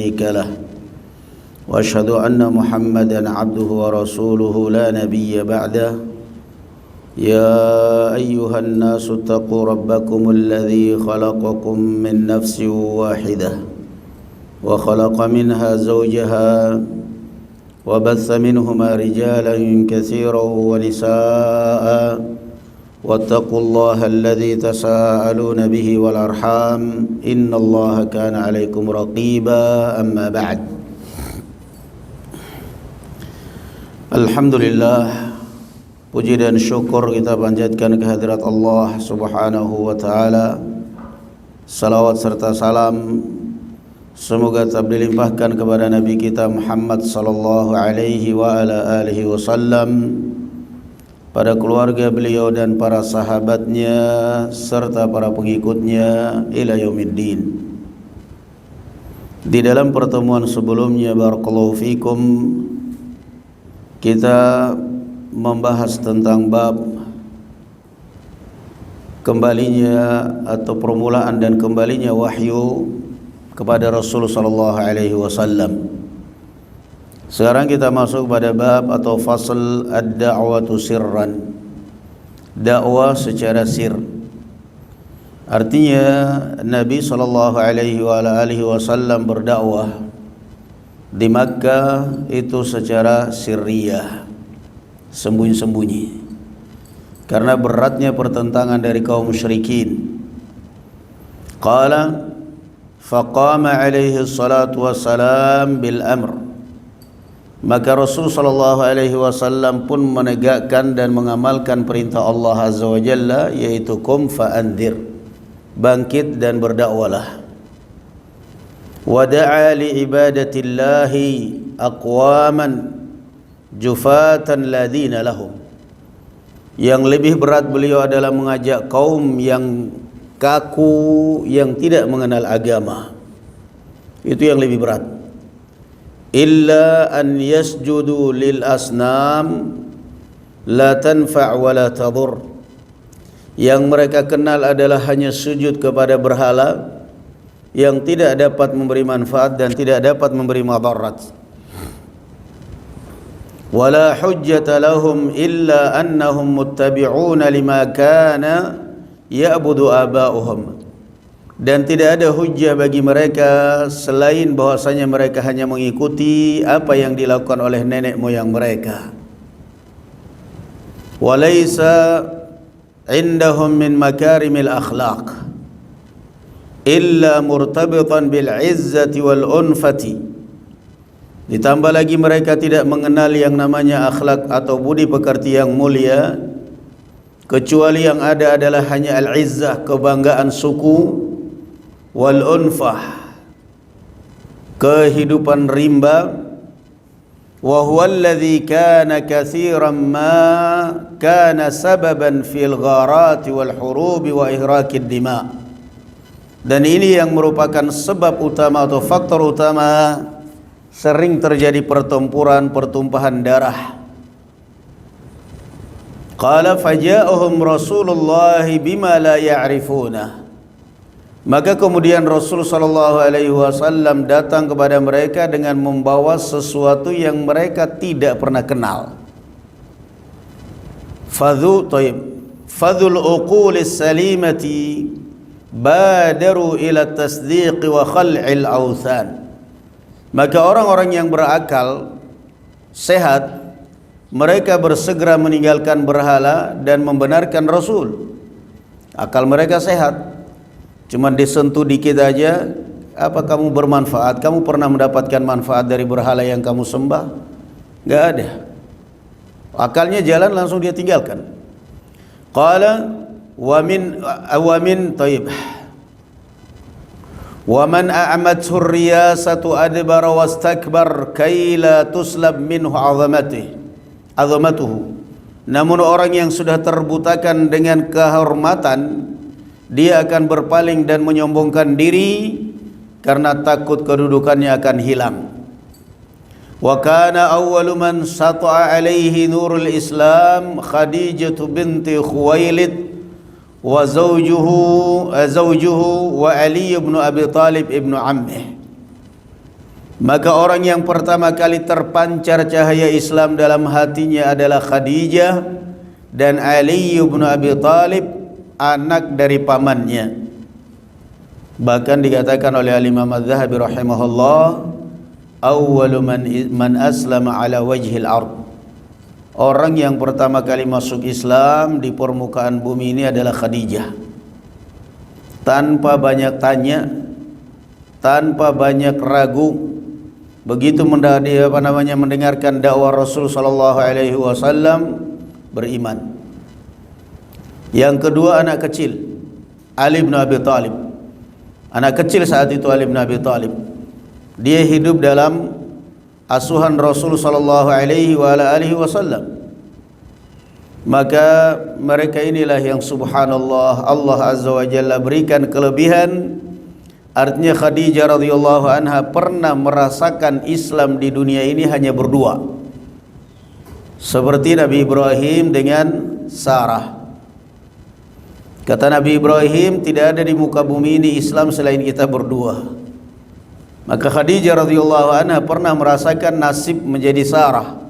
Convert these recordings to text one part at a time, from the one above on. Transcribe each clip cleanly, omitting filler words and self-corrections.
شريك له وأشهد أن محمدا عبده ورسوله لا نبي بعده يا أيها الناس اتقوا ربكم الذي خلقكم من نفس واحدة وخلق منها زوجها وبث منهما رجالا كثيرا ونساء واتقوا الله الذي تساءلون به والأرحام إن الله كان عليكم رقيبا أما بعد. Alhamdulillah, puji dan syukur kita panjatkan kehadirat Allah Subhanahu wa taala. Salawat serta salam semoga tetap dilimpahkan kepada Nabi kita Muhammad sallallahu alaihi wa ala alihi wasallam, pada keluarga beliau dan para sahabatnya serta para pengikutnya ila yaumiddin. Di dalam pertemuan sebelumnya, barakallahu fikum, kita membahas tentang bab kembalinya atau permulaan dan kembalinya wahyu kepada Rasul sallallahu alaihi wasallam. Sekarang kita masuk pada bab atau fasal ad-da'watu sirran, dakwah secara sir. Artinya Nabi sallallahu alaihi wasallam berdakwah di Makkah itu secara sirriyah, sembunyi-sembunyi, karena beratnya pertentangan dari kaum musyrikin. Qala faqama alaihi salatu wassalam bil amr, maka Rasul sallallahu alaihi wasallam pun menegakkan dan mengamalkan perintah Allah azza wa jalla, yaitu kum fa andir, bangkit dan berdakwalah. Wa da'a li ibadatillahi aqwaman jufatan ladina lahum, yang lebih berat beliau adalah mengajak kaum yang kaku, yang tidak mengenal agama. Itu yang lebih berat. Illa an yasjudu lil asnam la tanfa' wa la tadur, yang mereka kenal adalah hanya sujud kepada berhala yang tidak dapat memberi manfaat dan tidak dapat memberi madarat. Wala hujjata lahum illa annahum muttabi'una lima kana ya'budu aba'uhum, dan tidak ada hujjah bagi mereka selain bahwasanya mereka hanya mengikuti apa yang dilakukan oleh nenek moyang mereka. Walaysa indahum min makarimil akhlaq illa murtabitan bil izzati wal unfati, ditambah lagi mereka tidak mengenal yang namanya akhlak atau budi pekerti yang mulia, kecuali yang ada adalah hanya al-izzah, kebanggaan suku, wal unfah, kehidupan rimba, wa huwa alladhi kana katsiran ma kana sababan fil gharati wal hurubi wa ihraqid dima', dan ini yang merupakan sebab utama atau faktor utama sering terjadi pertempuran, pertumpahan darah. Qala faja'ahum Rasulullah bima la ya'rifuna, maka kemudian Rasul sallallahu alaihi wasallam datang kepada mereka dengan membawa sesuatu yang mereka tidak pernah kenal. Fadhul uqulis salimati badaru ila tasdiq wa khal'il awthan, maka orang-orang yang berakal sehat mereka bersegera meninggalkan berhala dan membenarkan Rasul. Akal mereka sehat, cuma disentuh dikit aja, apa kamu bermanfaat? Kamu pernah mendapatkan manfaat dari berhala yang kamu sembah? Enggak ada. Akalnya jalan, langsung dia tinggalkan. Qala wa min tayyib wa man a'mathu riyasatu adbara wastakbar kaila tuslab minhu azamatuhu, namun orang yang sudah terbutakan dengan kehormatan, dia akan berpaling dan menyombongkan diri karena takut kedudukannya akan hilang. Wa kana awwalu man sata'a alaihi nurul Islam Khadijah binti Khuwailid wa zawjuhu wa Ali ibn Abi Talib ibn ammih. Maka orang yang pertama kali terpancar cahaya Islam dalam hatinya adalah Khadijah dan Ali bin Abi Thalib, anak dari pamannya. Bahkan dikatakan oleh Imam Az-Zahabi rahimahullah, awwalu man aslama ala wajhil ard. Orang yang pertama kali masuk Islam di permukaan bumi ini adalah Khadijah. Tanpa banyak tanya, tanpa banyak ragu, begitu mendengarkan dakwah Rasul sallallahu alaihi wasallam, beriman. Yang kedua, anak kecil Ali bin Abi Thalib. Anak kecil saat itu Ali bin Abi Thalib. Dia hidup dalam asuhan Rasul sallallahu alaihi wasallam. Maka mereka inilah yang subhanallah Allah azza wa jalla berikan kelebihan. Artinya Khadijah radhiyallahu anha pernah merasakan Islam di dunia ini hanya berdua, seperti Nabi Ibrahim dengan Sarah. Kata Nabi Ibrahim, tidak ada di muka bumi ini Islam selain kita berdua. Maka Khadijah radhiyallahu anha pernah merasakan nasib menjadi Sarah.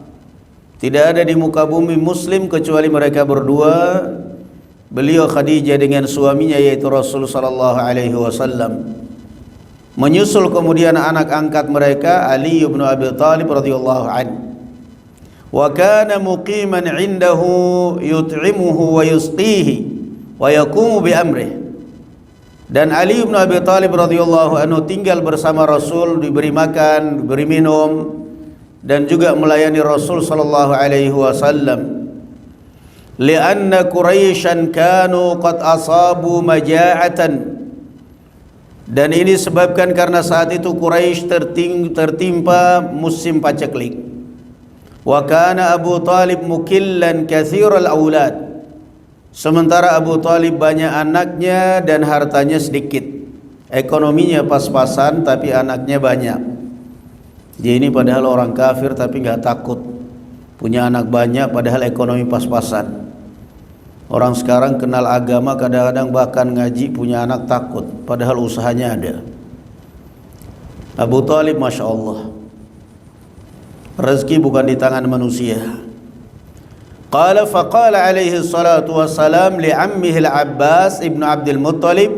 Tidak ada di muka bumi Muslim kecuali mereka berdua. Beliau Khadijah dengan suaminya yaitu Rasul sallallahu alaihi wasallam. Menyusul kemudian anak angkat mereka Ali bin Abi Thalib radhiyallahu anhu. Wa kana muqiman 'indahu yut'imuhu wa yusqihi wa yaqumu bi amrih. Dan Ali bin Abi Thalib radhiyallahu anhu tinggal bersama Rasul, diberi makan, diberi minum, dan juga melayani Rasul sallallahu alaihi wasallam. Lianna Quraisyan kanu qad asabu maja'atan. Dan ini sebabkan karena saat itu Quraisy tertimpa musim paceklik. Wa kana Abu Talib mukillan katsiral aulad. Sementara Abu Talib banyak anaknya dan hartanya sedikit. Ekonominya pas-pasan tapi anaknya banyak. Dia ini padahal orang kafir tapi enggak takut. Punya anak banyak padahal ekonomi pas-pasan. Orang sekarang kenal agama kadang-kadang bahkan ngaji punya anak takut padahal usahanya ada. Abu Talib Masya Allah, rezeki bukan di tangan manusia. Qala faqala alaihi salatu wassalam li'ammihi al-Abbas ibn Abdul Muttalib.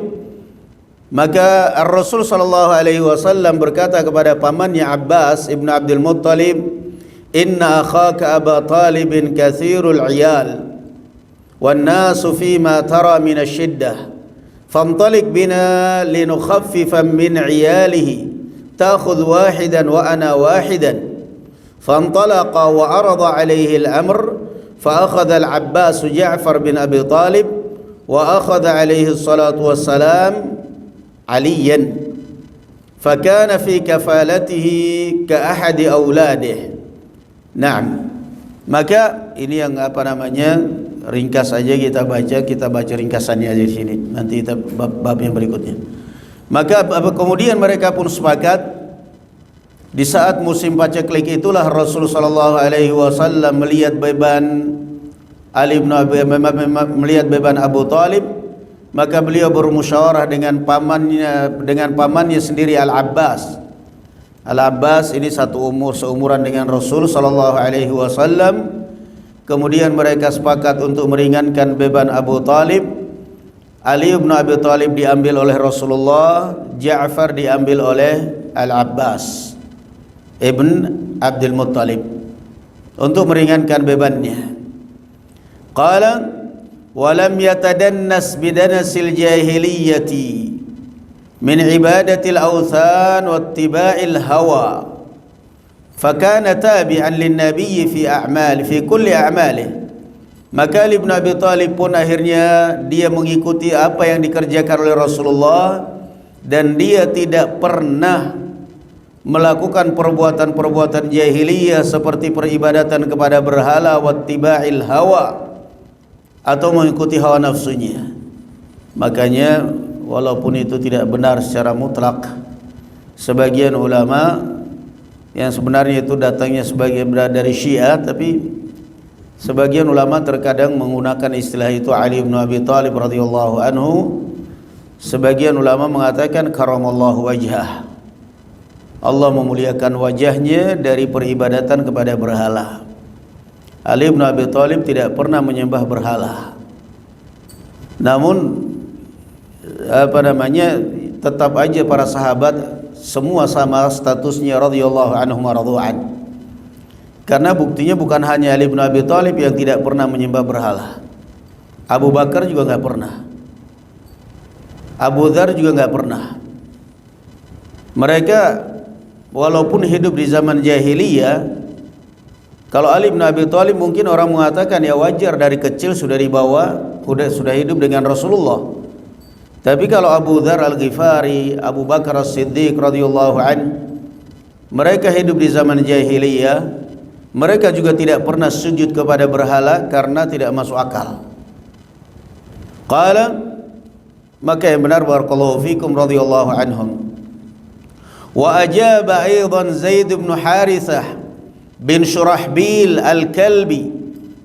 Maka Rasul sallallahu alaihi wasallam berkata kepada pamannya Abbas ibn Abdul Muttalib, inna akhaka Aba Talibin kathirul iyal والناس فيما ترى من الشدة فانطلق بنا لنخفف من عياله تأخذ واحدا وأنا واحدا. فانطلق وعرض عليه الأمر فأخذ العباس جعفر بن أبي طالب وأخذ عليه الصلاة والسلام عليا فكان في كفالته كأحد أولاده. نعم. Maka ini yang ringkas saja kita baca ringkasannya aja di sini. Nanti kita bab yang berikutnya. Maka kemudian mereka pun sepakat di saat musim paceklik itulah Rasul sallallahu alaihi wasallam melihat beban Abu Talib, maka beliau bermusyawarah dengan pamannya sendiri Al-Abbas. Al-Abbas ini seumuran dengan Rasul sallallahu alaihi wasallam. Kemudian mereka sepakat untuk meringankan beban Abu Talib. Ali bin Abi Thalib diambil oleh Rasulullah, Ja'far diambil oleh Al-Abbas ibn Abdul Muttalib untuk meringankan bebannya. Qala wa lam yatadannas bidanasil jahiliyati min ibadatil awthan wa ittiba'il hawa fakana tabi'an lin-nabiy fi kulli a'malih. Maka Ali bin Abi Thalib pun akhirnya dia mengikuti apa yang dikerjakan oleh Rasulullah, dan dia tidak pernah melakukan perbuatan-perbuatan jahiliyah seperti peribadatan kepada berhala wa ittiba'il hawa atau mengikuti hawa nafsunya. Makanya walaupun itu tidak benar secara mutlak, sebagian ulama yang sebenarnya itu datangnya sebagai dari Syiah, tapi sebagian ulama terkadang menggunakan istilah itu Ali bin Abi Thalib radhiyallahu anhu. Sebagian ulama mengatakan karamallahu wajhah. Allah memuliakan wajahnya dari peribadatan kepada berhala. Ali bin Abi Thalib tidak pernah menyembah berhala. Namun tetap aja para sahabat semua sama statusnya radhiyallahu anhum wa radhu'an. Karena buktinya bukan hanya Ali bin Abi Thalib yang tidak pernah menyembah berhala. Abu Bakar juga enggak pernah. Abu Dzar juga enggak pernah. Mereka walaupun hidup di zaman jahiliyah, kalau Ali bin Abi Thalib mungkin orang mengatakan ya wajar, dari kecil sudah dibawa, sudah hidup dengan Rasulullah. Tapi kalau Abu Dzar Al-Ghifari, Abu Bakar As-Siddiq radhiyallahu an, mereka hidup di zaman jahiliyah, mereka juga tidak pernah sujud kepada berhala karena tidak masuk akal. Qala, maka yang benar barakallahu fikum radhiyallahu anhum. Wa ajaba aidan Zaid bin Harithah bin Shurahbil Al-Kalbi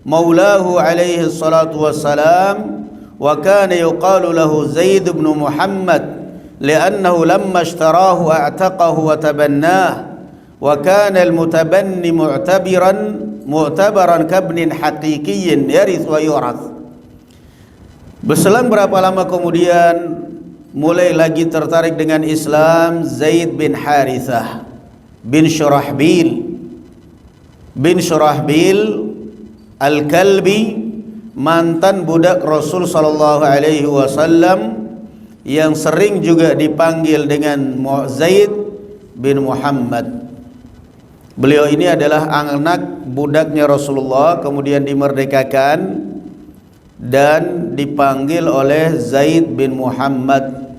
maulahu alaihi salatu wassalam, wa kana yuqalu lahu Zaid bin Muhammad li'annahu lamma ishtarahu a'taqahu wa tabannah, wa kana al-mutabanni mu'tabaran kabnin haqiqiyyin yarith wa yurath. Berselang berapa lama kemudian mulai lagi tertarik dengan Islam Zaid bin Harithah bin Shurahbil Al-Kalbi, mantan budak Rasul sallallahu alaihi wasallam yang sering juga dipanggil dengan Zaid bin Muhammad. Beliau ini adalah anak budaknya Rasulullah, kemudian dimerdekakan dan dipanggil oleh Zaid bin Muhammad.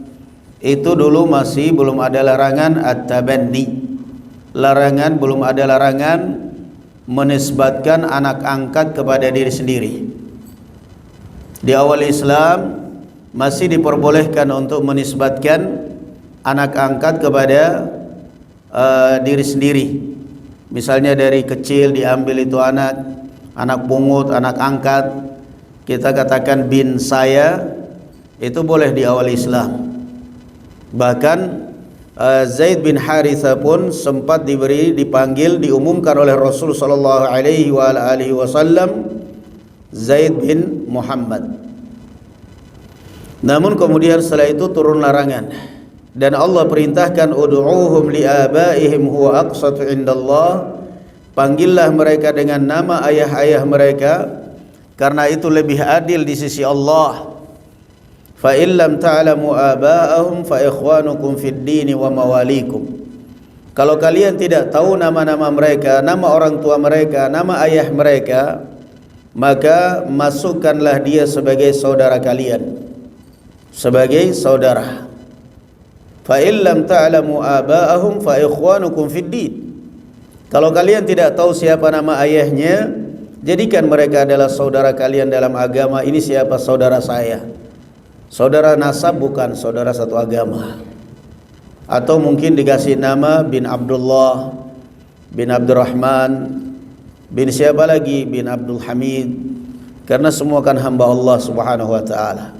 Itu dulu masih belum ada larangan at-tabanni. Belum ada larangan menisbatkan anak angkat kepada diri sendiri. Di awal Islam masih diperbolehkan untuk menisbatkan anak angkat kepada diri sendiri. Misalnya dari kecil diambil itu anak pungut, anak angkat, kita katakan bin saya, itu boleh di awal Islam. Bahkan Zaid bin Harithah pun sempat dipanggil, diumumkan oleh Rasul sallallahu alaihi wasallam Zaid bin Muhammad. Namun kemudian setelah itu turun larangan, dan Allah perintahkan ud'uuhum liabaihim huwa aqsatu indallah, panggillah mereka dengan nama ayah-ayah mereka karena itu lebih adil di sisi Allah. Fa illam ta'lamu aba'ahum fa ikhwanukum fid din wa mawalikum. Kalau kalian tidak tahu nama-nama mereka, nama orang tua mereka, nama ayah mereka, maka masukkanlah dia sebagai saudara kalian, sebagai saudara. Fa illam ta'lamu aba'ahum fa ikhwanukum fid din. Kalau kalian tidak tahu siapa nama ayahnya, jadikan mereka adalah saudara kalian dalam agama. Ini siapa saudara saya? Saudara nasab, bukan saudara satu agama. Atau mungkin dikasih nama bin Abdullah, bin Abdurrahman, bin siapa lagi, bin Abdul Hamid, karena semua kan hamba Allah subhanahu wa ta'ala.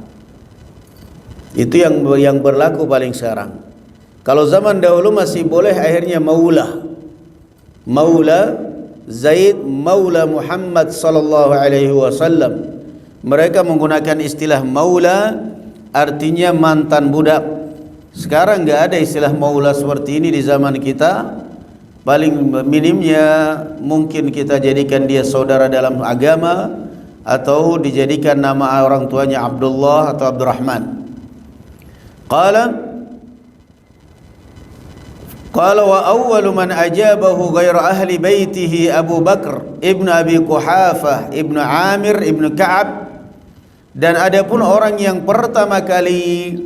Itu yang berlaku paling sekarang. Kalau zaman dahulu masih boleh, akhirnya maula Zaid, maula Muhammad sallallahu alaihi wasallam. Mereka menggunakan istilah maula, artinya mantan budak. Sekarang enggak ada istilah maula seperti ini di zaman kita. Paling minimnya mungkin kita jadikan dia saudara dalam agama, atau dijadikan nama orang tuanya Abdullah atau Abdurrahman. Qala wa awwalu man ajabahu ghayra ahli baitihi Abu Bakr ibn Abi Quhafah ibn Amir ibn Ka'ab. Dan adapun orang yang pertama kali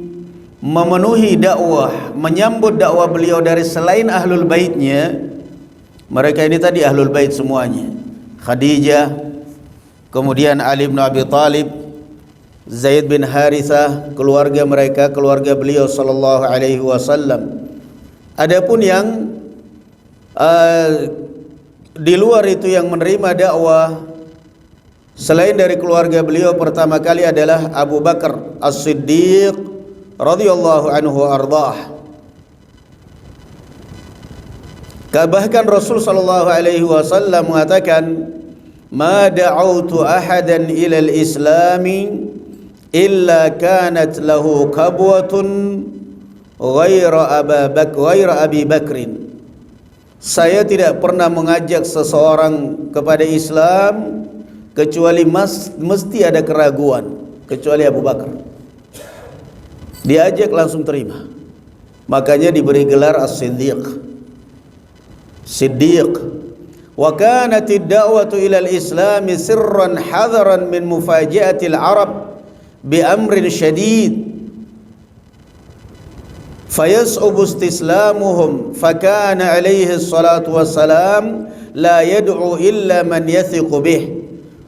memenuhi dakwah, menyambut dakwah beliau dari selain ahlul baitnya, mereka ini tadi ahlul bait semuanya, Khadijah, kemudian Ali bin Abi Thalib, Zaid bin Harithah, keluarga mereka, keluarga beliau sallallahu alaihi wasallam. Adapun yang di luar itu yang menerima dakwah selain dari keluarga beliau, pertama kali adalah Abu Bakar As-Siddiq radhiyallahu anhu ardhah. Bahkan Rasul sallallahu alaihi wasallam mengatakan, "Ma da'autu ahadan ila al-islami illa kanat lahu kabwatun ghaira Abi Bakrin." Saya tidak pernah mengajak seseorang kepada Islam kecuali mesti ada keraguan, kecuali Abu Bakar. Diajak langsung terima. Makanya diberi gelar As-Siddiq. Siddiq. Wa kanat ad-da'watu ila al-islam sirran hadaran min mufaji'ati al-arab bi amrin shadid fayas'ubu istislamuhum fakana alaihi salatu wassalam la yad'u illa man yathiqu bih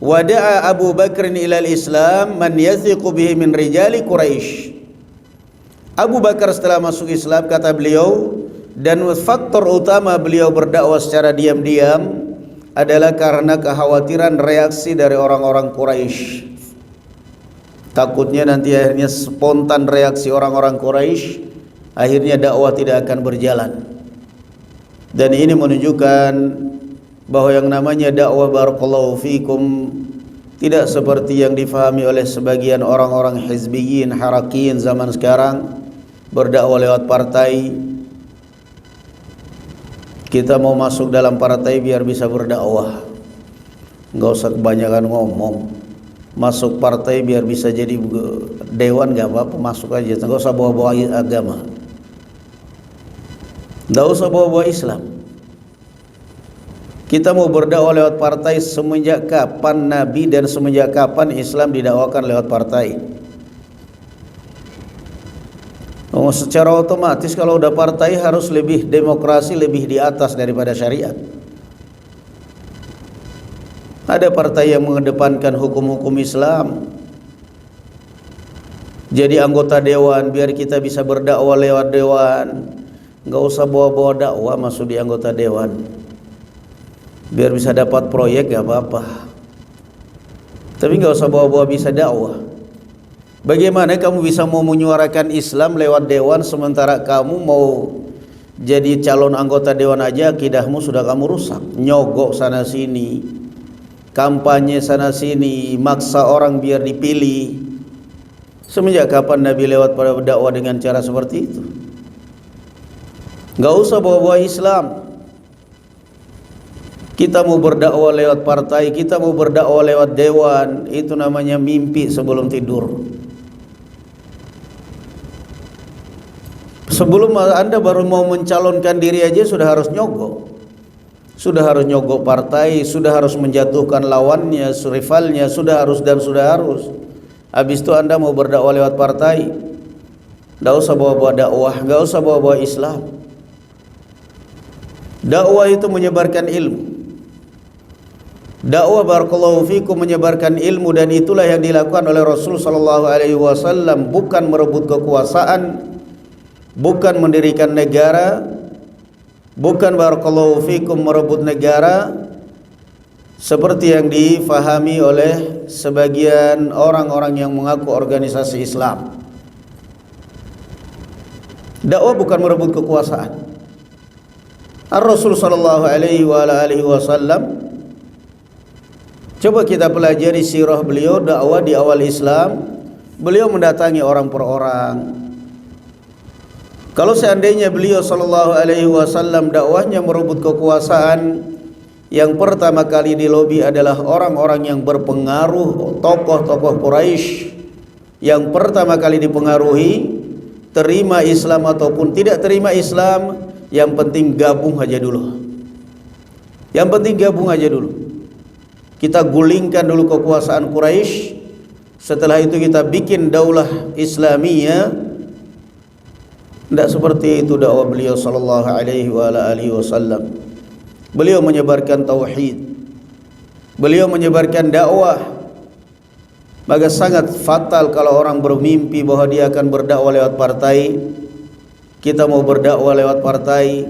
wa da'a Abu Bakr ila al-islam man yathiqu bihi min rijali Quraisy. Abu Bakar setelah masuk Islam, kata beliau, dan faktor utama beliau berdakwah secara diam-diam adalah karena kekhawatiran reaksi dari orang-orang Quraisy. Takutnya nanti akhirnya spontan reaksi orang-orang Quraisy, akhirnya dakwah tidak akan berjalan. Dan ini menunjukkan bahwa yang namanya dakwah barakallahu fikum tidak seperti yang difahami oleh sebagian orang-orang hizbiyin, harakiyin zaman sekarang, berdakwah lewat partai. Kita mau masuk dalam partai biar bisa berdakwah, nggak usah kebanyakan ngomong. Masuk partai biar bisa jadi dewan, nggak apa-apa, masuk aja, nggak usah bawa-bawa agama, nggak usah bawa-bawa Islam. Kita mau berdakwah lewat partai. Semenjak kapan Nabi dan semenjak kapan Islam didakwakan lewat partai? Secara otomatis kalau udah partai harus lebih demokrasi, lebih di atas daripada syariat. Ada partai yang mengedepankan hukum-hukum Islam. Jadi anggota dewan biar kita bisa berdakwah lewat dewan. Nggak usah bawa-bawa dakwah masuk di anggota dewan. Biar bisa dapat proyek nggak apa-apa. Tapi nggak usah bawa-bawa bisa dakwah. Bagaimana kamu bisa mau menyuarakan Islam lewat dewan sementara kamu mau jadi calon anggota dewan aja akidahmu sudah kamu rusak, nyogok sana sini, kampanye sana sini, maksa orang biar dipilih. Semenjak kapan Nabi lewat pada dakwah dengan cara seperti itu? Nggak usah bawa-bawa Islam. Kita mau berdakwah lewat partai, kita mau berdakwah lewat dewan, itu namanya mimpi sebelum tidur. Sebelum Anda baru mau mencalonkan diri aja sudah harus nyogok. Sudah harus nyogok partai, sudah harus menjatuhkan lawannya, rivalnya, sudah harus. Habis itu Anda mau berdakwah lewat partai. Enggak usah bawa-bawa dakwah, enggak usah bawa-bawa Islam. Dakwah itu menyebarkan ilmu. Dakwah barakallahu fikum menyebarkan ilmu, dan itulah yang dilakukan oleh Rasul sallallahu alaihi wasallam, bukan merebut kekuasaan, bukan mendirikan negara, bukan barakallahu fikum merebut negara seperti yang difahami oleh sebagian orang-orang yang mengaku organisasi Islam. Dakwah bukan merebut kekuasaan. Ar-Rasul sallallahu alaihi wasallam, coba kita pelajari sirah beliau dakwah di awal Islam. Beliau mendatangi orang per orang. Kalau seandainya beliau sallallahu alaihi wasallam dakwahnya merebut kekuasaan, yang pertama kali dilobi adalah orang-orang yang berpengaruh, tokoh-tokoh Quraisy yang pertama kali dipengaruhi, terima Islam ataupun tidak terima Islam, yang penting gabung aja dulu. Yang penting gabung aja dulu. Kita gulingkan dulu kekuasaan Quraisy, setelah itu kita bikin daulah Islamiyah. Tidak seperti itu dakwah beliau sallallahu alaihi wasallam. Beliau menyebarkan tauhid, beliau menyebarkan dakwah. Maka sangat fatal kalau orang bermimpi bahwa dia akan berdakwah lewat partai. Kita mau berdakwah lewat partai,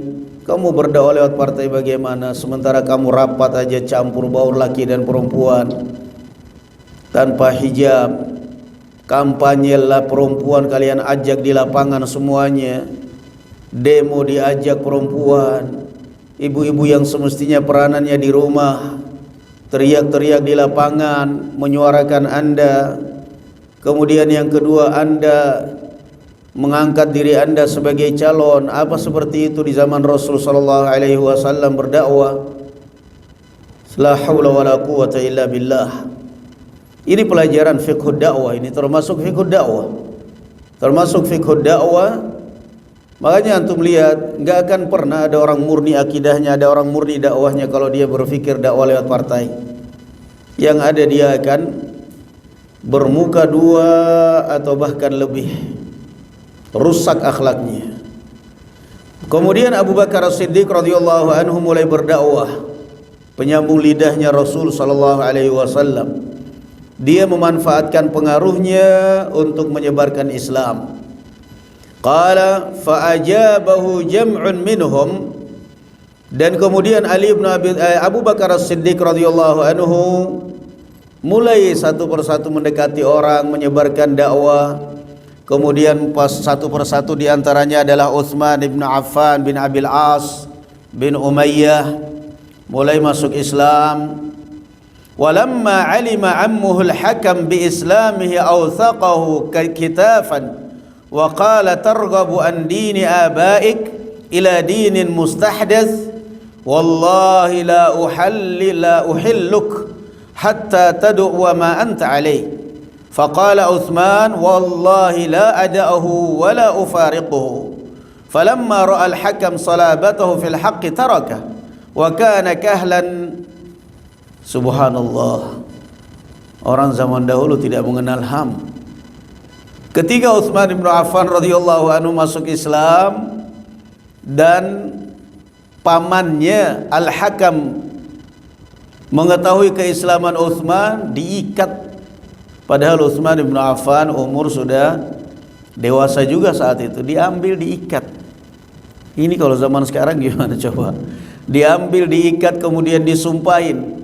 kamu berdakwah lewat partai bagaimana? Sementara kamu rapat aja campur baur laki dan perempuan, tanpa hijab. Kampanye lah perempuan kalian ajak di lapangan semuanya. Demo diajak perempuan. ibu-ibu yang semestinya peranannya di rumah, teriak-teriak di lapangan, menyuarakan Anda. Kemudian yang kedua, Anda mengangkat diri Anda sebagai calon. Apa seperti itu di zaman Rasul sallallahu alaihi wasallam berdakwah? La haula wala quwata illa billah. Ini pelajaran fiqh dakwah, ini termasuk fiqh dakwah. Termasuk fiqh dakwah. Makanya antum lihat, enggak akan pernah ada orang murni akidahnya, ada orang murni dakwahnya kalau dia berfikir dakwah lewat partai. Yang ada dia akan bermuka dua atau bahkan lebih, rusak akhlaknya. Kemudian Abu Bakar As-Siddiq radhiyallahu anhu mulai berdakwah, penyambung lidahnya Rasul sallallahu alaihi wasallam. Dia memanfaatkan pengaruhnya untuk menyebarkan Islam. Qala fa ajabahu jam'un minhum, dan kemudian Abu Bakar As-Siddiq radhiyallahu anhu mulai satu persatu mendekati orang, menyebarkan dakwah. Kemudian pas satu persatu di antaranya adalah Utsman bin Affan bin Abil As bin Umayyah mulai masuk Islam. Walamma alima ammuhu al-Hakam bi islamihi awthaqahu kitafan wa qala targhabu an dini abaik ila dinin mustahdats wallahi la uhilluk hatta tad'u ma anta alayh. Faqala Utsman wallahi la ada'ahu wa la ufariquhu. Falamma ra'a al-Hakam salabatahu fil haqqi taraka wa kana kahlan. Subhanallah, orang zaman dahulu tidak mengenal HAM. Ketika Utsman bin Affan radhiyallahu anhu masuk Islam dan pamannya Al-Hakam mengetahui keislaman Utsman, diikat. Padahal Utsman bin Affan umur sudah dewasa juga saat itu, diambil diikat. Ini kalau zaman sekarang gimana coba? Diambil diikat kemudian disumpahin,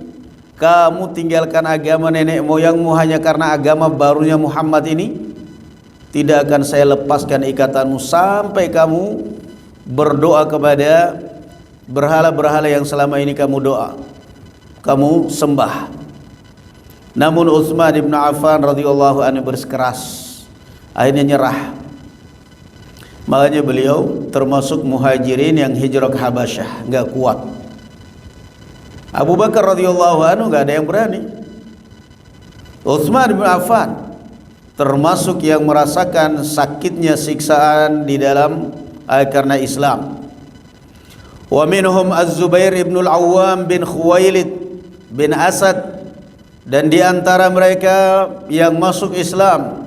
kamu tinggalkan agama nenek moyangmu hanya karena agama barunya Muhammad ini. Tidak akan saya lepaskan ikatanmu sampai kamu berdoa kepada berhala-berhala yang selama ini kamu sembah. Namun Utsman bin Affan radhiyallahu anhu bersikeras, akhirnya nyerah. Makanya beliau termasuk muhajirin yang hijrah ke Habasyah, enggak kuat. Abu Bakar radhiyallahu anhu enggak ada yang berani. Utsman bin Affan termasuk yang merasakan sakitnya siksaan di dalam karena Islam. Wa minhum Az-Zubair ibn al-Awwam bin Khuwailid bin Asad, dan di antara mereka yang masuk Islam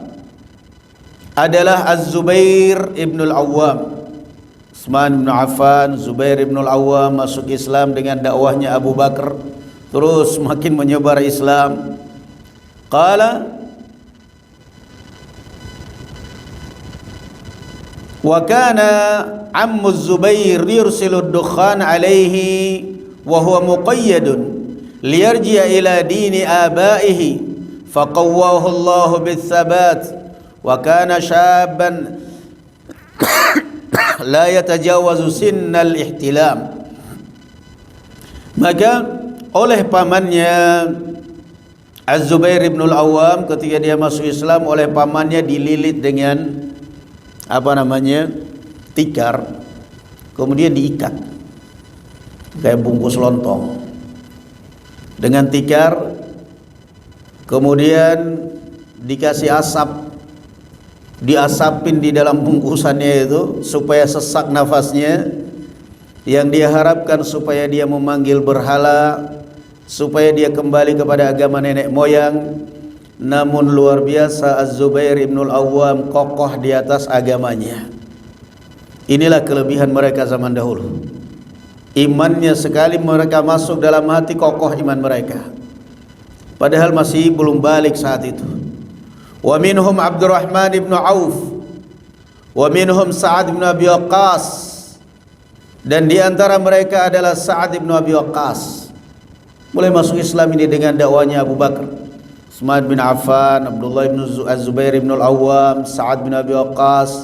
adalah Az-Zubair ibn al-Awwam. Utsman bin Affan, Zubair ibn al-Awwam masuk Islam dengan dakwahnya Abu Bakar, terus makin menyebar Islam. Qala wa kana ammu Zubair yursilu ad-dukhan alayhi wa huwa muqayyadun liyarji'a ila dini abaihi faqawwahu Allah bis-sabat wa kana syaban la yatajawazu sinnal ihtilam. Maka oleh pamannya Az-Zubair ibn al-Awwam, ketika dia masuk Islam, oleh pamannya dililit dengan tikar, kemudian diikat kayak bungkus lontong dengan tikar, kemudian dikasih asap, diasapin di dalam bungkusannya itu supaya sesak nafasnya, yang dia harapkan supaya dia memanggil berhala, supaya dia kembali kepada agama nenek moyang. Namun luar biasa, Az-Zubair ibn al-Awwam kokoh di atas agamanya. Inilah kelebihan mereka zaman dahulu. Imannya sekali mereka masuk dalam hati, kokoh iman mereka. Padahal masih belum balik saat itu. Wa minhum Abdurrahman ibn Auf, wa minhum Sa'ad ibn Abi Waqqas, dan di antara mereka adalah Sa'ad ibn Abi Waqqas. Mulai masuk Islam ini dengan dakwahnya Abu Bakar. Utsman bin Affan, Abdullah bin Az-Zubair bin Al-Awwam, Sa'ad bin Abi Waqqas,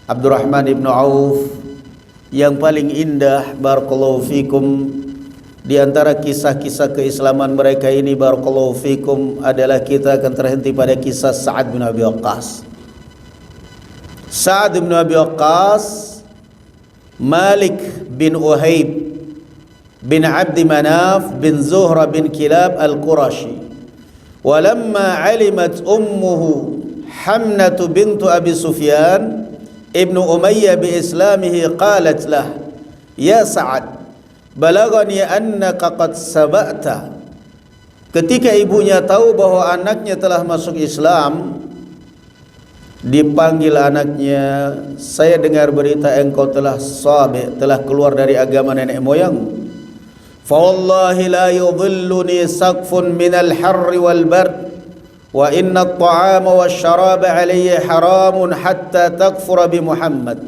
Abdurrahman bin Auf. yang paling indah barakallahu fikum di antara kisah-kisah keislaman mereka ini barakallahu fikum adalah kita akan terhenti pada kisah Sa'ad bin Abi Waqqas. Sa'ad bin Abi Waqqas, Malik bin Uhayb bin Abdi Manaf bin Zuhra bin Kilab al-Qurashi. Walamma alimat ummuhu Hamnatu bintu Abi Sufyan ibnu Umayyah bi islamihi qalat lah, ya Sa'ad, balagani annaka qad saba'ta. Ketika ibunya tahu bahwa anaknya telah masuk Islam, dipanggil anaknya, saya dengar berita engkau telah sabi', telah keluar dari agama nenek moyang. Fa wallahi la yudhilluni saqfun minal harri wal bard wa inna at-ta'ama wasyaraba alayya haramun hatta takfura bi Muhammad.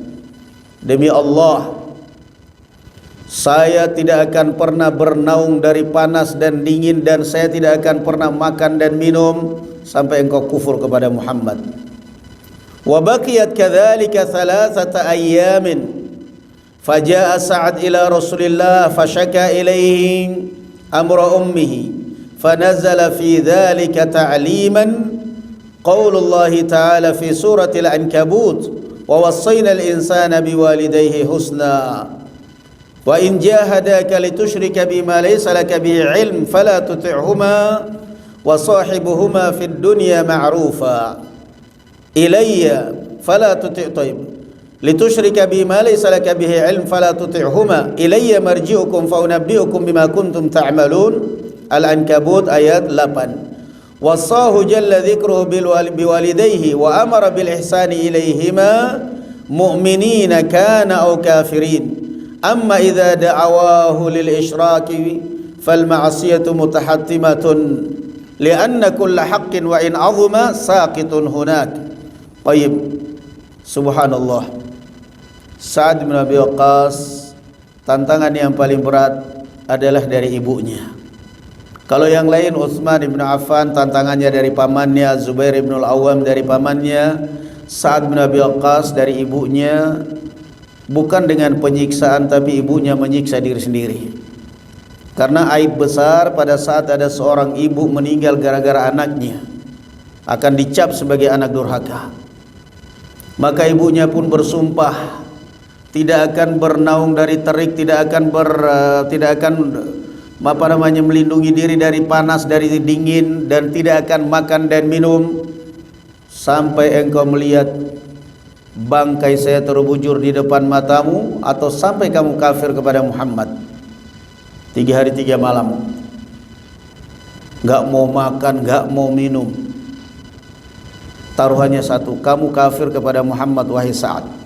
Demi Allah, saya tidak akan pernah bernaung dari panas dan dingin, dan saya tidak akan pernah makan dan minum sampai engkau kufur kepada Muhammad. Wa baqiyat kadzalika thalathata ayyamin. Faja'a Sa'ad ila Rasulillah fashaka ilaihi amra ummihi fanazala fi dhalika ta'liman qaulullahi ta'ala fi suratil Ankabut wa wassayna al-insana biwalidayhi husna wa in jahadaka litushrika bima laysa laka bihi ilm fala tuti'huma wa sahibuhuma fid dunya ma'rufa ilayya fala tuti' litusyrika bima laysa laka bihi ilm fala tuti'huma ilayya marji'ukum fa unabbi'ukum bima kuntum ta'malun. Al-Ankabut ayat 8. Wassahu jalla dzikruhu biwalidayhi wa amara bil ihsani ilayhima mu'minina kana aw kafirin. Amma idza da'awahu lil isyraki fal ma'siyatu mutahattimatun li'anna kulla haqqin wa in 'azuma saqitun hunak. Baik. Subhanallah. Sa'ad bin Abi Waqqas, tantangan yang paling berat adalah dari ibunya. Kalau yang lain, Utsman bin Affan tantangannya dari pamannya, Zubair bin Al-Awwam dari pamannya, Sa'ad bin Abi Waqqas dari ibunya. Bukan dengan penyiksaan, tapi ibunya menyiksa diri sendiri. Karena aib besar pada saat ada seorang ibu meninggal gara-gara anaknya, akan dicap sebagai anak durhaka. Maka ibunya pun bersumpah tidak akan bernaung dari terik, tidak akan melindungi diri dari panas, dari dingin, dan tidak akan makan dan minum sampai engkau melihat bangkai saya terbujur di depan matamu, atau sampai kamu kafir kepada Muhammad. 3 hari 3 malam, gak mau makan, gak mau minum. Taruhannya satu, kamu kafir kepada Muhammad wahai Sa'ad.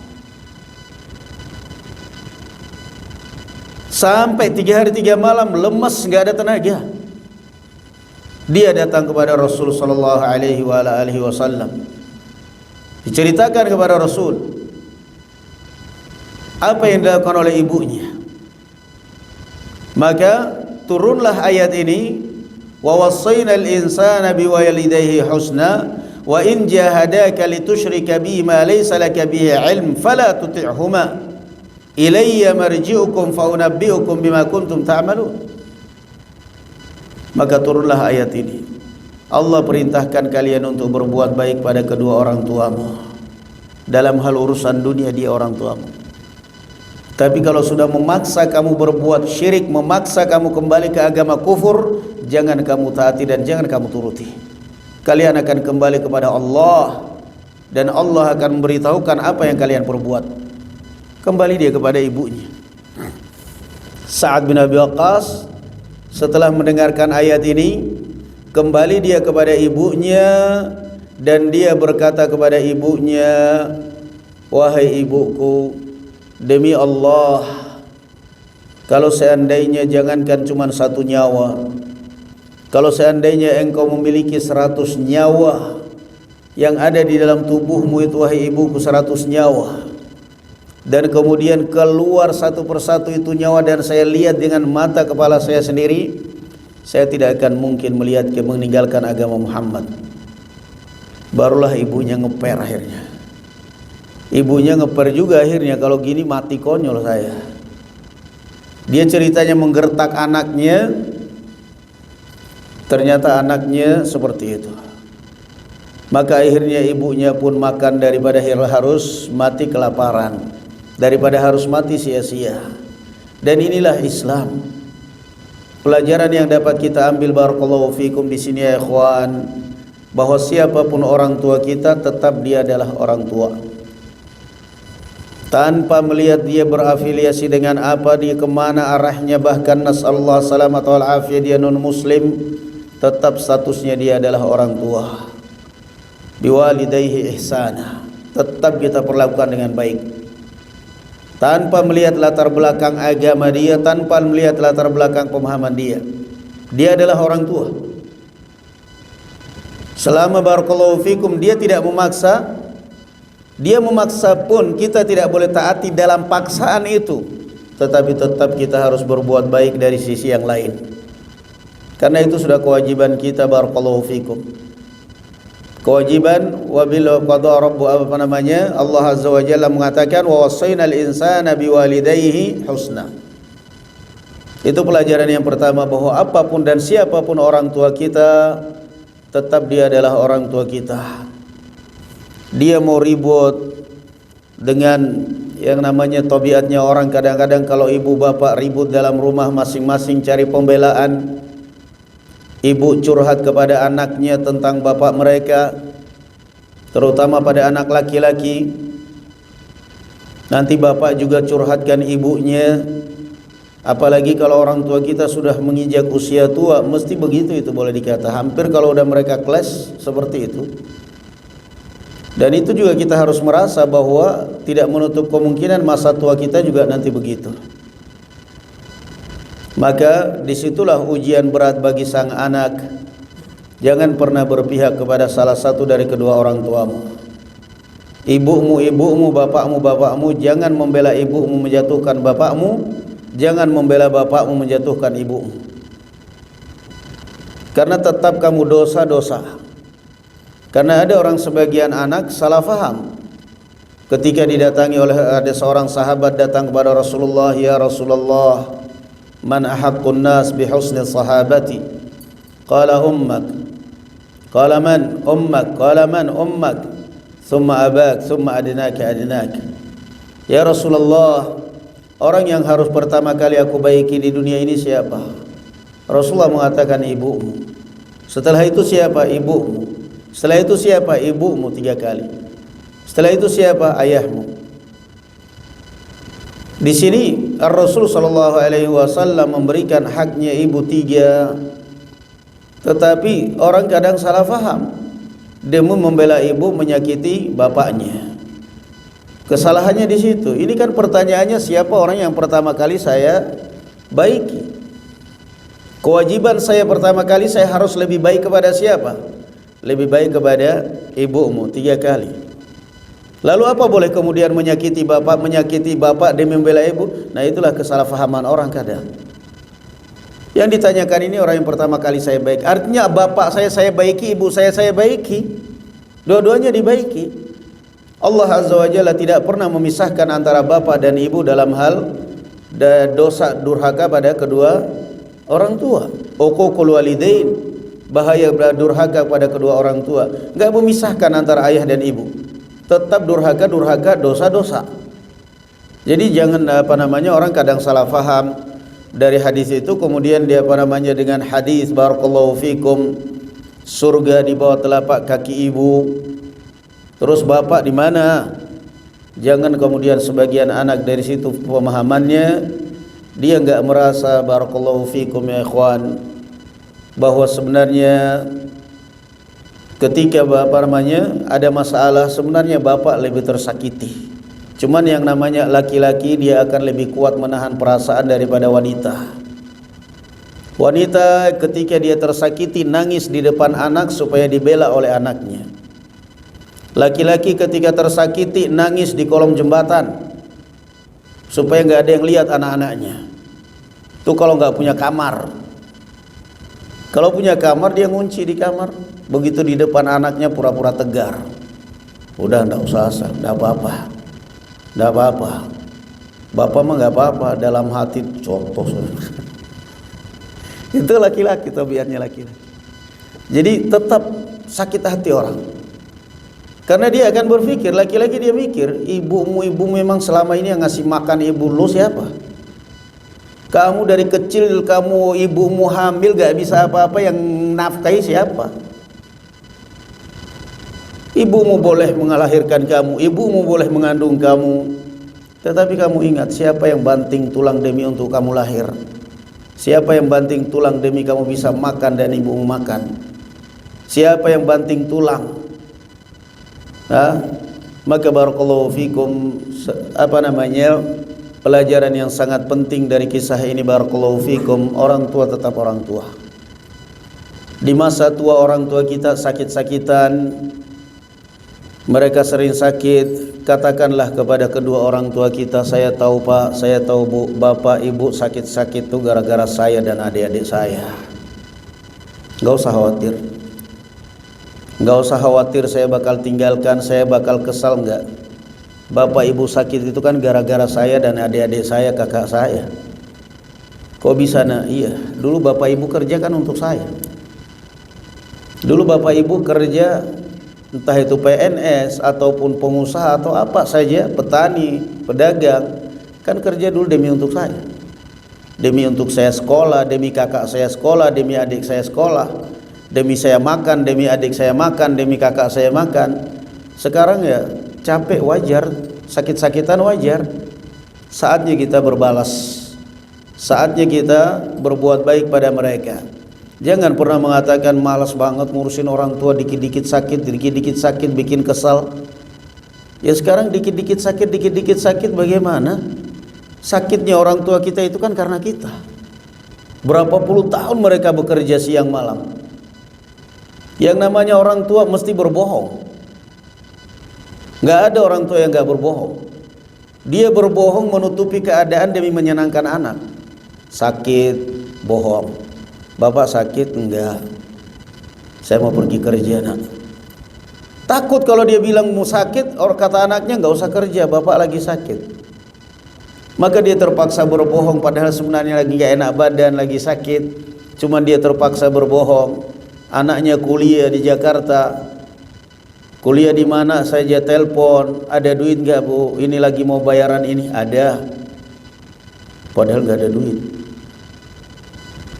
Sampai 3 hari 3 malam lemas, gak ada tenaga. Dia datang kepada Rasul sallallahu alaihi wasallam. Diceritakan kepada Rasul apa yang dilakukan oleh ibunya. Maka turunlah ayat ini, wa wassaynal insana biwalidayhi husna wa in jahadaka litusyrika bima laysa laka bihi ilm fala tuti'huma ilayya marji'ukum fa unabbi'ukum bima kuntum ta'malun. Maka turunlah ayat ini. Allah perintahkan kalian untuk berbuat baik pada kedua orang tuamu. Dalam hal urusan dunia dia orang tuamu. Tapi kalau sudah memaksa kamu berbuat syirik, memaksa kamu kembali ke agama kufur, jangan kamu taati dan jangan kamu turuti. Kalian akan kembali kepada Allah, dan Allah akan memberitahukan apa yang kalian perbuat. Kembali dia kepada ibunya. Sa'ad bin Abi Waqqas setelah mendengarkan ayat ini, kembali dia kepada ibunya, dan dia berkata kepada ibunya, wahai ibuku, demi Allah, kalau seandainya jangankan cuma 1 nyawa, kalau seandainya engkau memiliki 100 nyawa yang ada di dalam tubuhmu itu, wahai ibuku, 100 nyawa, dan kemudian keluar satu persatu itu nyawa, dan saya lihat dengan mata kepala saya sendiri, saya tidak akan mungkin melihat meninggalkan agama Muhammad. Barulah ibunya ngeper akhirnya. Ibunya ngeper juga akhirnya, kalau gini mati konyol saya. Dia ceritanya menggertak anaknya, ternyata anaknya seperti itu. Maka akhirnya ibunya pun makan daripada harus mati kelaparan, daripada harus mati sia-sia. Dan inilah Islam. Pelajaran yang dapat kita ambil barakallahu fikum di sini ya ikhwan, bahwa siapapun orang tua kita tetap dia adalah orang tua. Tanpa melihat dia berafiliasi dengan apa, dia kemana arahnya, bahkan nasallahu salamat wal afiyah dia non muslim, tetap statusnya dia adalah orang tua. Biwalidayhi ihsana, tetap kita perlakukan dengan baik, tanpa melihat latar belakang agama dia, tanpa melihat latar belakang pemahaman dia. Dia adalah orang tua. Selama barakallahu fikum dia tidak memaksa, dia memaksa pun kita tidak boleh taati dalam paksaan itu, tetapi tetap kita harus berbuat baik dari sisi yang lain, karena itu sudah kewajiban kita barakallahu fikum. Kewajiban wabil qada rabbu Allah azza wa jalla mengatakan wa wasainal insana biwalidayhi husna. Itu pelajaran yang pertama, bahwa apapun dan siapapun orang tua kita, tetap dia adalah orang tua kita. Dia mau ribut dengan yang namanya tabiatnya orang, kadang-kadang kalau ibu bapak ribut dalam rumah masing-masing cari pembelaan, ibu curhat kepada anaknya tentang bapak mereka, terutama pada anak laki-laki. Nanti bapak juga curhatkan ibunya. Apalagi kalau orang tua kita sudah menginjak usia tua, mesti begitu itu boleh dikata. Hampir kalau udah mereka clash seperti itu. Dan itu juga kita harus merasa bahwa tidak menutup kemungkinan masa tua kita juga nanti begitu. Maka disitulah ujian berat bagi sang anak. Jangan pernah berpihak kepada salah satu dari kedua orang tuamu. Ibumu, bapakmu, jangan membela ibumu menjatuhkan bapakmu, jangan membela bapakmu menjatuhkan ibumu. Karena tetap kamu dosa-dosa. Karena ada orang sebagian anak salah faham. Ketika didatangi oleh ada seorang sahabat datang kepada Rasulullah, "Ya Rasulullah, man ahaqqun nas bi husni sahabati?" Qala ummak. Qala man ummak? Qala man ummak? Thumma abak, thumma adnaka. Ya Rasulullah, orang yang harus pertama kali aku baiki di dunia ini siapa? Rasulullah mengatakan ibumu. Setelah itu siapa? Ibumu. Setelah itu siapa? Ibumu 3 kali. Setelah itu siapa? Ayahmu. Di sini Rasul sallallahu alaihi wasallam memberikan haknya ibu 3. Tetapi orang kadang salah faham. Demi membela ibu menyakiti bapaknya. Kesalahannya di situ. Ini kan pertanyaannya, siapa orang yang pertama kali saya baiki? Kewajiban saya pertama kali, saya harus lebih baik kepada siapa? Lebih baik kepada ibumu 3 kali. Lalu apa boleh kemudian menyakiti bapak demi membela ibu? Nah, itulah kesalahpahaman orang kadang. Yang ditanyakan ini orang yang pertama kali saya baik. Artinya bapak saya baiki, ibu saya baiki. Dua-duanya dibaiki. Allah azza wa jalla tidak pernah memisahkan antara bapak dan ibu dalam hal dosa durhaka pada kedua orang tua. Uququl walidain, bahaya durhaka pada kedua orang tua. Enggak memisahkan antara ayah dan ibu. Tetap durhaka, dosa-dosa. Jadi jangan orang kadang salah faham dari hadis itu, kemudian dia dengan hadis barakallahu fikum, surga di bawah telapak kaki ibu. Terus bapak di mana? Jangan kemudian sebagian anak dari situ pemahamannya, dia enggak merasa barakallahu fikum ya ikhwan, bahwa sebenarnya ketika ada masalah, sebenarnya bapak lebih tersakiti. Cuman yang namanya laki-laki, dia akan lebih kuat menahan perasaan daripada wanita. Wanita ketika dia tersakiti nangis di depan anak supaya dibela oleh anaknya. Laki-laki ketika tersakiti nangis di kolong jembatan supaya nggak ada yang lihat anak-anaknya. Itu kalau nggak punya kamar. Kalau punya kamar dia ngunci di kamar. Begitu di depan anaknya pura-pura tegar. Udah nggak usah, nggak apa-apa. Tidak apa-apa. Bapak mah nggak apa-apa, dalam hati contoh. Itu laki-laki, tabiatnya laki-laki. Jadi tetap sakit hati orang. Karena dia akan berpikir, laki-laki dia mikir, ibu memang selama ini yang ngasih makan ibu lu siapa? Kamu dari kecil, ibumu hamil gak bisa apa-apa, yang nafkahi siapa? Ibumu boleh mengalahirkan kamu, ibumu boleh mengandung kamu, tetapi kamu ingat, siapa yang banting tulang demi untuk kamu lahir? Siapa yang banting tulang demi kamu bisa makan dan ibumu makan? Siapa yang banting tulang? Maka barakallahu fikum, pelajaran yang sangat penting dari kisah ini, barakallahu fikum, orang tua tetap orang tua. Di masa tua orang tua kita sakit-sakitan, mereka sering sakit, katakanlah kepada kedua orang tua kita, saya tahu Pak, saya tahu Bu, Bapak, Ibu sakit-sakit itu gara-gara saya dan adik-adik saya. Gak usah khawatir. Gak usah khawatir saya bakal tinggalkan, saya bakal kesal, enggak. Bapak ibu sakit itu kan gara-gara saya dan adik-adik saya, kakak saya. Kok bisa nak? Iya, dulu bapak ibu kerja kan untuk saya. Dulu bapak ibu kerja, entah itu PNS ataupun pengusaha atau apa saja, petani, pedagang, kan kerja dulu demi untuk saya. Demi untuk saya sekolah, demi kakak saya sekolah, demi adik saya sekolah, demi saya makan, demi adik saya makan, demi kakak saya makan. Sekarang ya capek wajar, sakit-sakitan wajar. Saatnya kita berbalas, saatnya kita berbuat baik pada mereka. Jangan pernah mengatakan malas banget ngurusin orang tua, dikit-dikit sakit bikin kesal. Ya sekarang dikit-dikit sakit bagaimana? Sakitnya orang tua kita itu kan karena kita. Berapa puluh tahun mereka bekerja siang malam. Yang namanya orang tua mesti berbohong. Gak ada orang tua yang gak berbohong. Dia berbohong menutupi keadaan demi menyenangkan anak. Sakit, bohong. Bapak sakit? Enggak, saya mau pergi kerja nak. Takut kalau dia bilang mau sakit, orang kata anaknya gak usah kerja, bapak lagi sakit. Maka dia terpaksa berbohong, padahal sebenarnya lagi gak enak badan, lagi sakit. Cuman dia terpaksa berbohong. Anaknya kuliah di Jakarta, kuliah di mana saja telepon, ada duit nggak Bu? Ini lagi mau bayaran ini, ada. Padahal nggak ada duit.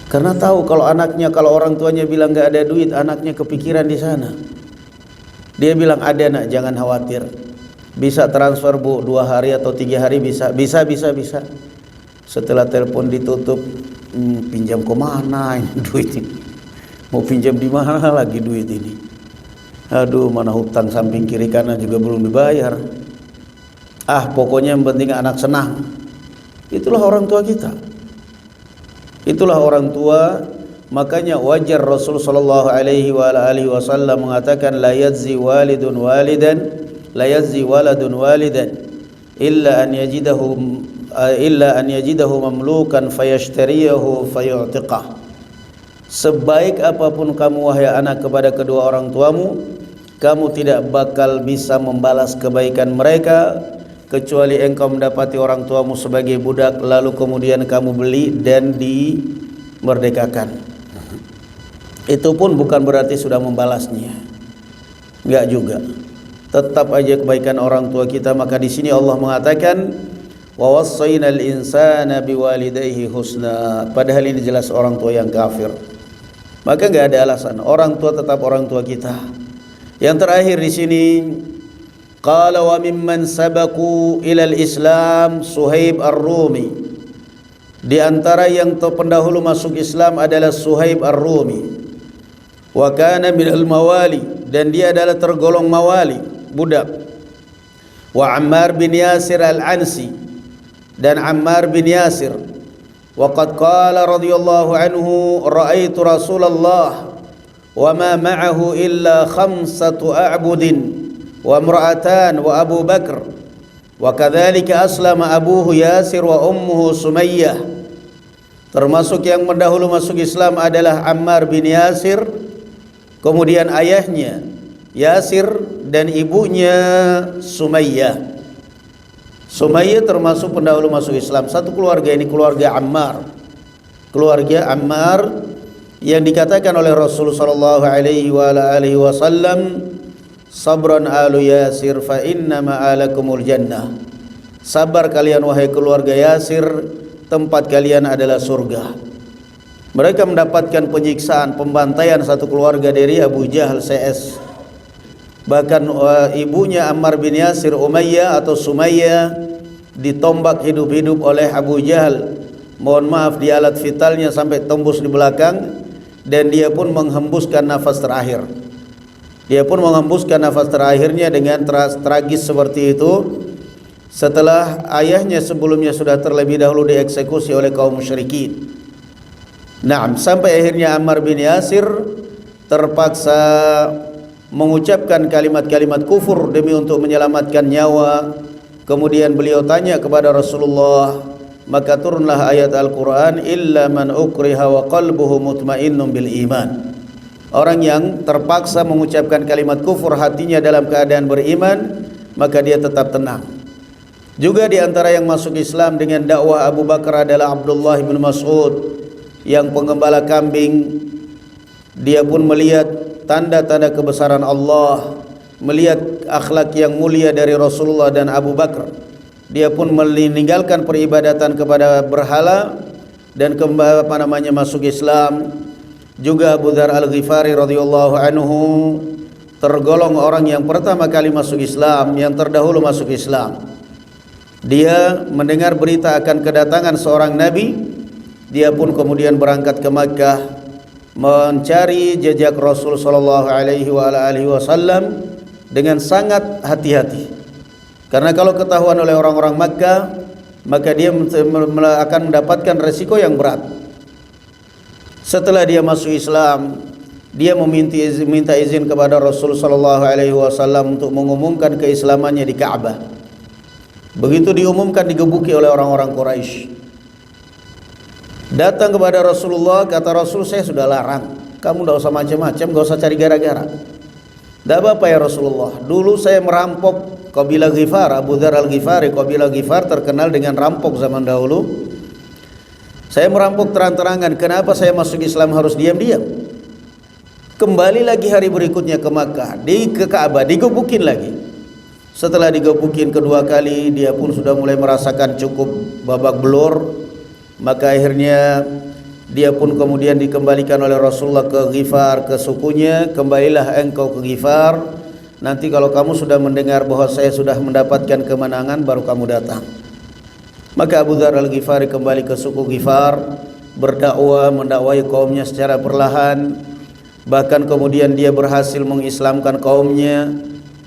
Karena tahu kalau anaknya, kalau orang tuanya bilang nggak ada duit, anaknya kepikiran di sana. Dia bilang ada nak, jangan khawatir. Bisa transfer Bu, 2 hari atau 3 hari bisa. Setelah telepon ditutup, pinjam kemana ini duit ini? Mau pinjam di mana lagi duit ini? Aduh, mana hutang samping kiri kanan juga belum dibayar. Pokoknya yang penting anak senang. Itulah orang tua kita. Itulah orang tua. Makanya wajar Rasul sallallahu alaihi wasallam mengatakan la yajzi waladun walidan illa an yajidahu mamlukan fayashtariyahu fayu'tiqah. Sebaik apapun kamu wahai anak kepada kedua orang tuamu, kamu tidak bakal bisa membalas kebaikan mereka kecuali engkau mendapati orang tuamu sebagai budak, lalu kemudian kamu beli dan dimerdekakan. Itu pun bukan berarti sudah membalasnya, enggak juga. Tetap aja kebaikan orang tua kita. Maka di sini Allah mengatakan wa wassaynal insana biwalidayhi husna, padahal ini jelas orang tua yang kafir. Maka enggak ada alasan, orang tua tetap orang tua kita. Yang terakhir di sini, qala wa mimman sabaku ilal Islam Suhaib Ar-Rumi. Di antara yang pendahulu masuk Islam adalah Suhaib Ar-Rumi. Wa kana minal mawali, dan dia adalah tergolong mawali, budak. Wa Ammar bin Yasir Al-Ansi, dan Ammar bin Yasir. Waqad qala radhiyallahu anhu ra'aitu Rasulullah wa ma ma'ahu illa 5 a'budin wa imra'atan wa Abu Bakr wa kadzalika aslama abuhu Yasir wa ummuhu Sumayyah. Termasuk yang mendahulu masuk Islam adalah Ammar bin Yasir, kemudian ayahnya Yasir dan ibunya Sumayyah. Sumayyah termasuk pendahulu masuk Islam. Satu keluarga ini keluarga Ammar. Keluarga Ammar yang dikatakan oleh Rasulullah sallallahu alaihi wasallam, sabran alu Yasir fa inna ma'alakumul jannah. Sabar kalian wahai keluarga Yasir, tempat kalian adalah surga. Mereka mendapatkan penyiksaan, pembantaian satu keluarga dari Abu Jahal CS. Bahkan ibunya Ammar bin Yasir, Umayyah atau Sumayyah, ditombak hidup-hidup oleh Abu Jahal. Mohon maaf, di alat vitalnya sampai tembus di belakang, dan dia pun menghembuskan nafas terakhir. Dia pun menghembuskan nafas terakhirnya dengan tragis seperti itu, setelah ayahnya sebelumnya sudah terlebih dahulu dieksekusi oleh kaum musyrikin. Naam, sampai akhirnya Ammar bin Yasir terpaksa mengucapkan kalimat-kalimat kufur demi untuk menyelamatkan nyawa. Kemudian beliau tanya kepada Rasulullah, maka turunlah ayat Al-Quran, illa man ukriha wa qalbuhu mutmainnun bil iman. Orang yang terpaksa mengucapkan kalimat kufur, hatinya dalam keadaan beriman, maka dia tetap tenang. Juga di antara yang masuk Islam dengan dakwah Abu Bakar adalah Abdullah bin Mas'ud yang pengembala kambing. Dia pun melihat tanda-tanda kebesaran Allah, melihat akhlak yang mulia dari Rasulullah dan Abu Bakar. Dia pun meninggalkan peribadatan kepada berhala dan kembali masuk Islam. Juga Abu Dzar Al-Ghifari radhiyallahu anhu tergolong orang yang pertama kali masuk Islam, yang terdahulu masuk Islam. Dia mendengar berita akan kedatangan seorang nabi. Dia pun kemudian berangkat ke Makkah mencari jejak Rasul sallallahu alaihi wasallam dengan sangat hati-hati. Karena kalau ketahuan oleh orang-orang Makkah, maka dia akan mendapatkan resiko yang berat. Setelah dia masuk Islam, dia minta izin kepada Rasul sallallahu alaihi wasallam untuk mengumumkan keislamannya di Ka'bah. Begitu diumumkan, digebuki oleh orang-orang Quraisy. Datang kepada Rasulullah, kata Rasul, saya sudah larang, kamu tidak usah macam-macam, tidak usah cari gara-gara. Tidak apa-apa ya Rasulullah, dulu saya merampok kabilah Ghifar, Abu Dzar Al-Ghifari, kabilah Ghifar terkenal dengan rampok zaman dahulu. Saya merampok terang-terangan, kenapa saya masuk Islam harus diam-diam? Kembali lagi hari berikutnya ke Makkah, ke Ka'bah, digebukin lagi. Setelah digebukin kedua kali, dia pun sudah mulai merasakan cukup babak belur. Maka akhirnya dia pun kemudian dikembalikan oleh Rasulullah ke Ghifar, ke sukunya. Kembalilah engkau ke Ghifar, nanti kalau kamu sudah mendengar bahwa saya sudah mendapatkan kemenangan, baru kamu datang. Maka Abu Dzar Al-Ghifari kembali ke suku Ghifar, berdakwah, mendakwai kaumnya secara perlahan. Bahkan kemudian dia berhasil mengislamkan kaumnya.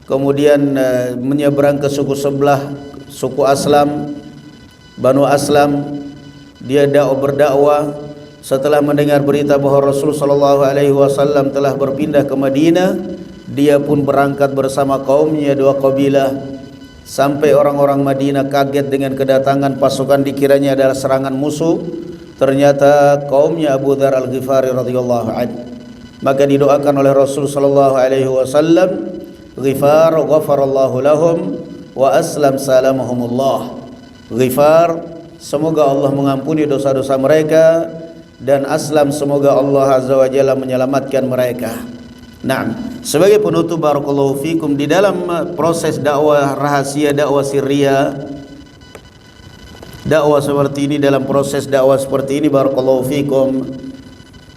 Kemudian menyeberang ke suku sebelah, suku Aslam, Banu Aslam. Dia berdakwah. Setelah mendengar berita bahwa Rasul sallallahu alaihi wasallam telah berpindah ke Madinah, dia pun berangkat bersama kaumnya, dua kabilah. Sampai orang-orang Madinah kaget dengan kedatangan pasukan, dikiranya adalah serangan musuh. Ternyata kaumnya Abu Dzar Al-Ghifari radhiyallahu anhu. Maka didoakan oleh Rasul sallallahu alaihi wasallam, Ghifar ghafarallahu lahum wa aslam salamahumullah. Ghifar, semoga Allah mengampuni dosa-dosa mereka, dan Aslam, semoga Allah Azza wa Jalla menyelamatkan mereka. Nah, sebagai penutup barakallahu fikum, di dalam proses dakwah rahasia, dakwah sirriya, dakwah seperti ini, dalam proses dakwah seperti ini barakallahu fikum,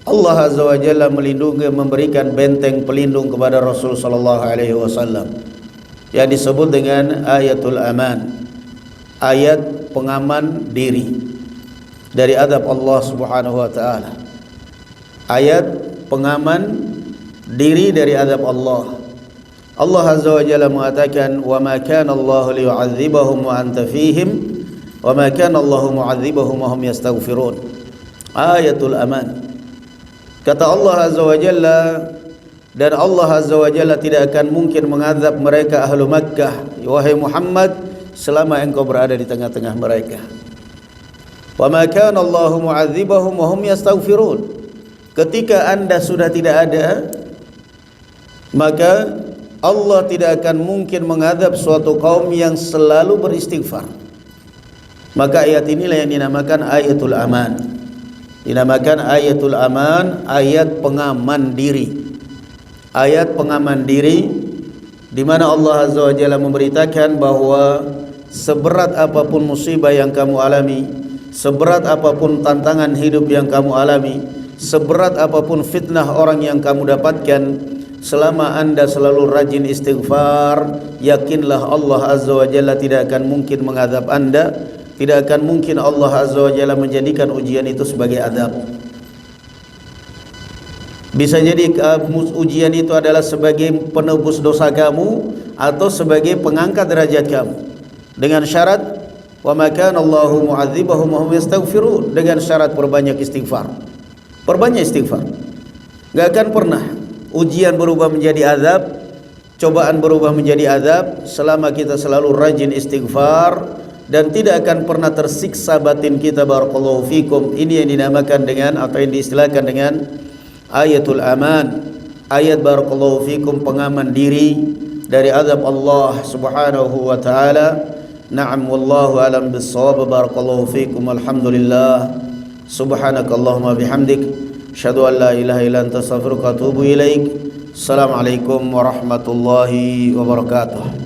Allah Azza wa Jalla melindungi, memberikan benteng pelindung kepada Rasul sallallahu alaihi wasallam yang disebut dengan ayatul aman, ayat pengaman diri dari adab Allah Subhanahu wa taala. Ayat pengaman diri dari adab Allah. Allah Azza wa Jalla mengatakan, "Wa ma kana Allah liyu'adzibahum wa anta fihim, wa ma kana Allah mu'adzibahum wa hum yastaghfirun." Ayatul aman. Kata Allah Azza wa Jalla, dan Allah Azza wa Jalla tidak akan mungkin mengazab mereka ahlu Makkah, wahai Muhammad, selama engkau berada di tengah-tengah mereka. Wa ma kana Allahu mu'adzibahum wa hum yastaghfirun. Ketika Anda sudah tidak ada, maka Allah tidak akan mungkin mengadab suatu kaum yang selalu beristighfar. Maka ayat inilah yang dinamakan ayatul aman. Dinamakan ayatul aman, ayat pengaman diri. Ayat pengaman diri di mana Allah Azza wa Jalla memberitakan bahwa seberat apapun musibah yang kamu alami, seberat apapun tantangan hidup yang kamu alami, seberat apapun fitnah orang yang kamu dapatkan, selama anda selalu rajin istighfar, yakinlah Allah Azza wa Jalla tidak akan mungkin mengadab anda. Tidak akan mungkin Allah Azza wa Jalla menjadikan ujian itu sebagai adab. Bisa jadi ujian itu adalah sebagai penebus dosa kamu atau sebagai pengangkat derajat kamu. Dengan syarat wa ma kana Allahu mu'adzibahum wa hum yastaghfirun, dengan syarat perbanyak istighfar. Perbanyak istighfar. Enggak akan pernah ujian berubah menjadi azab, cobaan berubah menjadi azab selama kita selalu rajin istighfar, dan tidak akan pernah tersiksa batin kita. Barakallahu fikum. Ini yang dinamakan dengan atau yang diistilahkan dengan ayatul aman. Ayat barakallahu fikum, pengaman diri dari azab Allah Subhanahu wa taala. Na'am, wallahu alam bis-shawab. Barakallahu fikum. Alhamdulillah. Subhanakallahumma bihamdik, asyhadu an la ilaha illa anta astaghfiruka wa atubu ilaik. Assalamualaikum warahmatullahi wabarakatuh.